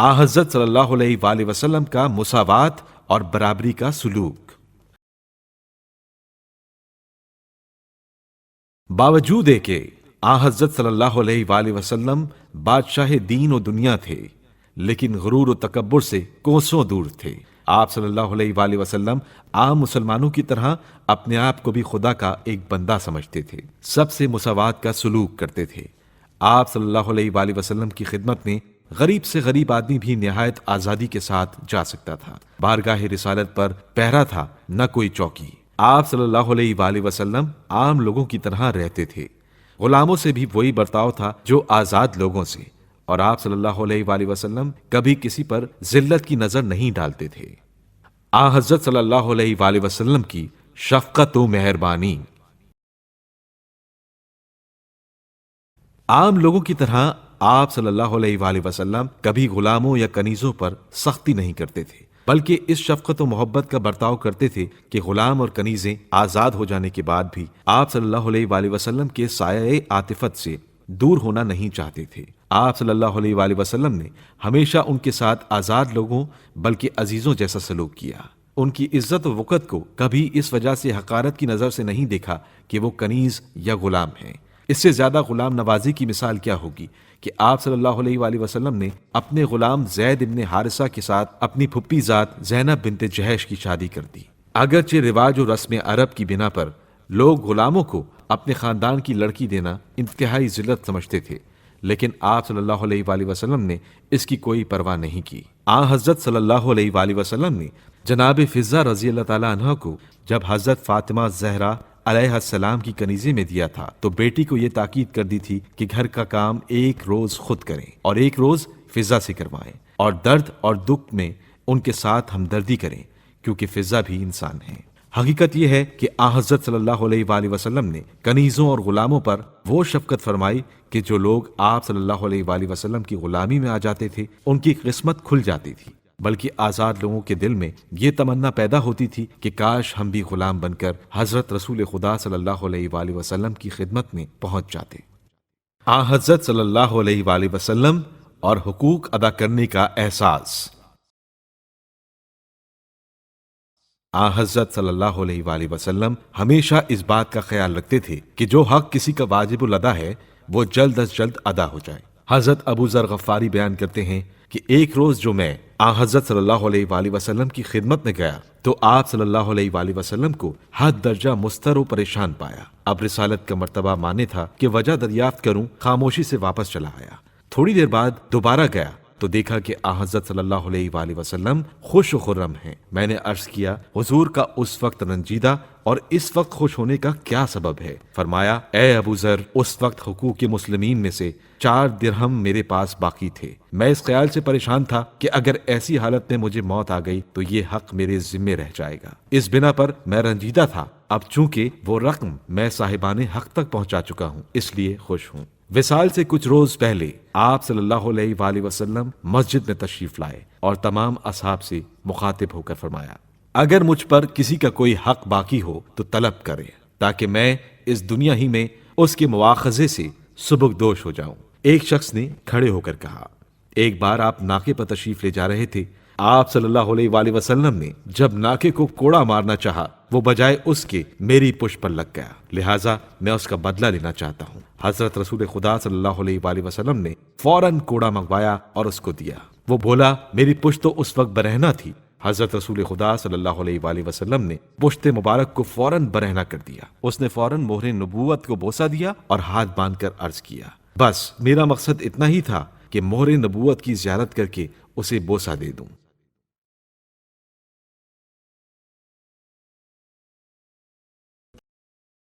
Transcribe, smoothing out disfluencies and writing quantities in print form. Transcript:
آن حضرت صلی اللہ علیہ وآلہ وسلم کا مساوات اور برابری کا سلوک۔ باوجود ہے کہ آن حضرت صلی اللہ علیہ وآلہ وسلم بادشاہ دین و دنیا تھے، لیکن غرور و تکبر سے کوسوں دور تھے۔ آپ صلی اللہ علیہ وآلہ وسلم عام مسلمانوں کی طرح اپنے آپ کو بھی خدا کا ایک بندہ سمجھتے تھے، سب سے مساوات کا سلوک کرتے تھے۔ آپ صلی اللہ علیہ وآلہ وسلم کی خدمت میں غریب سے غریب آدمی بھی نہایت آزادی کے ساتھ جا سکتا تھا۔ بارگاہ رسالت پر پہرا تھا، نہ کوئی چوکی۔ آپ صلی اللہ علیہ وآلہ وسلم عام لوگوں کی طرح رہتے تھے، غلاموں سے بھی وہی برتاؤ تھا جو آزاد لوگوں سے، اور آپ صلی اللہ علیہ وآلہ وسلم کبھی کسی پر ذلت کی نظر نہیں ڈالتے تھے۔ آن حضرت صلی اللہ علیہ وآلہ وسلم کی شفقت و مہربانی۔ عام لوگوں کی طرح آپ صلی اللہ علیہ وآلہ وسلم کبھی غلاموں یا کنیزوں پر سختی نہیں کرتے تھے، بلکہ اس شفقت و محبت کا برتاؤ کرتے تھے کہ غلام اور کنیزیں آزاد ہو جانے کے بعد بھی آپ صلی اللہ علیہ وآلہ وسلم کے سایہ عاطفت سے دور ہونا نہیں چاہتے تھے۔ آپ صلی اللہ علیہ وآلہ وسلم نے ہمیشہ ان کے ساتھ آزاد لوگوں بلکہ عزیزوں جیسا سلوک کیا۔ ان کی عزت و وقت کو کبھی اس وجہ سے حقارت کی نظر سے نہیں دیکھا کہ وہ کنیز یا غلام ہیں۔ اس سے زیادہ غلام نوازی کی مثال کیا ہوگی کہ آپ صلی اللہ علیہ وآلہ وسلم نے اپنے غلام زید ابن حارثہ کے ساتھ اپنی پھپھی ذات زینب بنت جہش کی شادی کر دی۔ اگرچہ رواج و رسم عرب کی بنا پر لوگ غلاموں کو اپنے خاندان کی لڑکی دینا انتہائی ذلت سمجھتے تھے، لیکن آپ صلی اللہ علیہ وآلہ وسلم نے اس کی کوئی پرواہ نہیں کی۔ آن حضرت صلی اللہ علیہ وآلہ وسلم نے جناب فضہ رضی اللہ تعالی عنہ کو جب حضرت فاطمہ زہرا علیہ السلام کی کنیزے میں دیا تھا تو بیٹی کو یہ تاکید کر دی تھی کہ گھر کا کام ایک روز خود کریں اور ایک روز فضہ سے کروائیں، اور درد اور دکھ میں ان کے ساتھ ہمدردی کریں، کیونکہ فضہ بھی انسان ہے۔ حقیقت یہ ہے کہ آن حضرت صلی اللہ علیہ وآلہ وسلم نے کنیزوں اور غلاموں پر وہ شفقت فرمائی کہ جو لوگ آپ صلی اللہ علیہ وآلہ وسلم کی غلامی میں آ جاتے تھے ان کی قسمت کھل جاتی تھی، بلکہ آزاد لوگوں کے دل میں یہ تمنا پیدا ہوتی تھی کہ کاش ہم بھی غلام بن کر حضرت رسول خدا صلی اللہ علیہ وآلہ وسلم کی خدمت میں پہنچ جاتے۔ آن حضرت صلی اللہ علیہ وآلہ وسلم اور حقوق ادا کرنے کا احساس۔ آن حضرت صلی اللہ علیہ وآلہ وسلم ہمیشہ اس بات کا خیال رکھتے تھے کہ جو حق کسی کا واجب الادا ہے وہ جلد از جلد ادا ہو جائے۔ حضرت ابو ذر غفاری بیان کرتے ہیں کہ ایک روز جو میں آن حضرت صلی اللہ علیہ وآلہ وسلم کی خدمت میں گیا تو آپ صلی اللہ علیہ وآلہ وسلم کو حد درجہ مضطر و پریشان پایا۔ اب رسالت کا مرتبہ مانے تھا کہ وجہ دریافت کروں، خاموشی سے واپس چلا آیا۔ تھوڑی دیر بعد دوبارہ گیا تو دیکھا کہ آن حضرت صلی اللہ علیہ وآلہ وسلم خوش و خرم ہیں۔ میں نے عرض کیا حضور کا اس وقت رنجیدہ اور اس وقت خوش ہونے کا کیا سبب ہے؟ فرمایا اے ابو ذر، اس وقت حقوق مسلمین میں سے 4 درہم میرے پاس باقی تھے۔ میں اس خیال سے پریشان تھا کہ اگر ایسی حالت میں مجھے موت آ گئی تو یہ حق میرے ذمے رہ جائے گا۔ اس بنا پر میں رنجیدہ تھا، اب چونکہ وہ رقم میں صاحبان حق تک پہنچا چکا ہوں اس لیے خوش ہوں۔ وصال سے کچھ روز پہلے آپ صلی اللہ علیہ وآلہ وسلم مسجد میں تشریف لائے اور تمام اصحاب سے مخاطب ہو کر فرمایا اگر مجھ پر کسی کا کوئی حق باقی ہو تو طلب کرے، تاکہ میں اس دنیا ہی میں اس کے مواخذے سے سبکدوش ہو جاؤں۔ ایک شخص نے کھڑے ہو کر کہا ایک بار آپ ناکے پر تشریف لے جا رہے تھے، آپ صلی اللہ علیہ وآلہ وسلم نے جب ناکے کو کوڑا مارنا چاہا وہ بجائے اس کے میری پشت پر لگ گیا، لہٰذا میں اس کا بدلہ لینا چاہتا ہوں۔ حضرت رسول خدا صلی اللہ علیہ وآلہ وسلم نے فوراً کوڑا منگوایا اور اس کو دیا۔ وہ بولا میری پشت تو اس وقت برہنہ تھی۔ حضرت رسول خدا صلی اللہ علیہ وآلہ وسلم نے پشت مبارک کو فوراً برہنہ کر دیا۔ اس نے فوراً مہر نبوت کو بوسہ دیا اور ہاتھ باندھ کر عرض کیا بس میرا مقصد اتنا ہی تھا کہ مہر نبوت کی زیارت کر کے اسے بوسہ دے دوں۔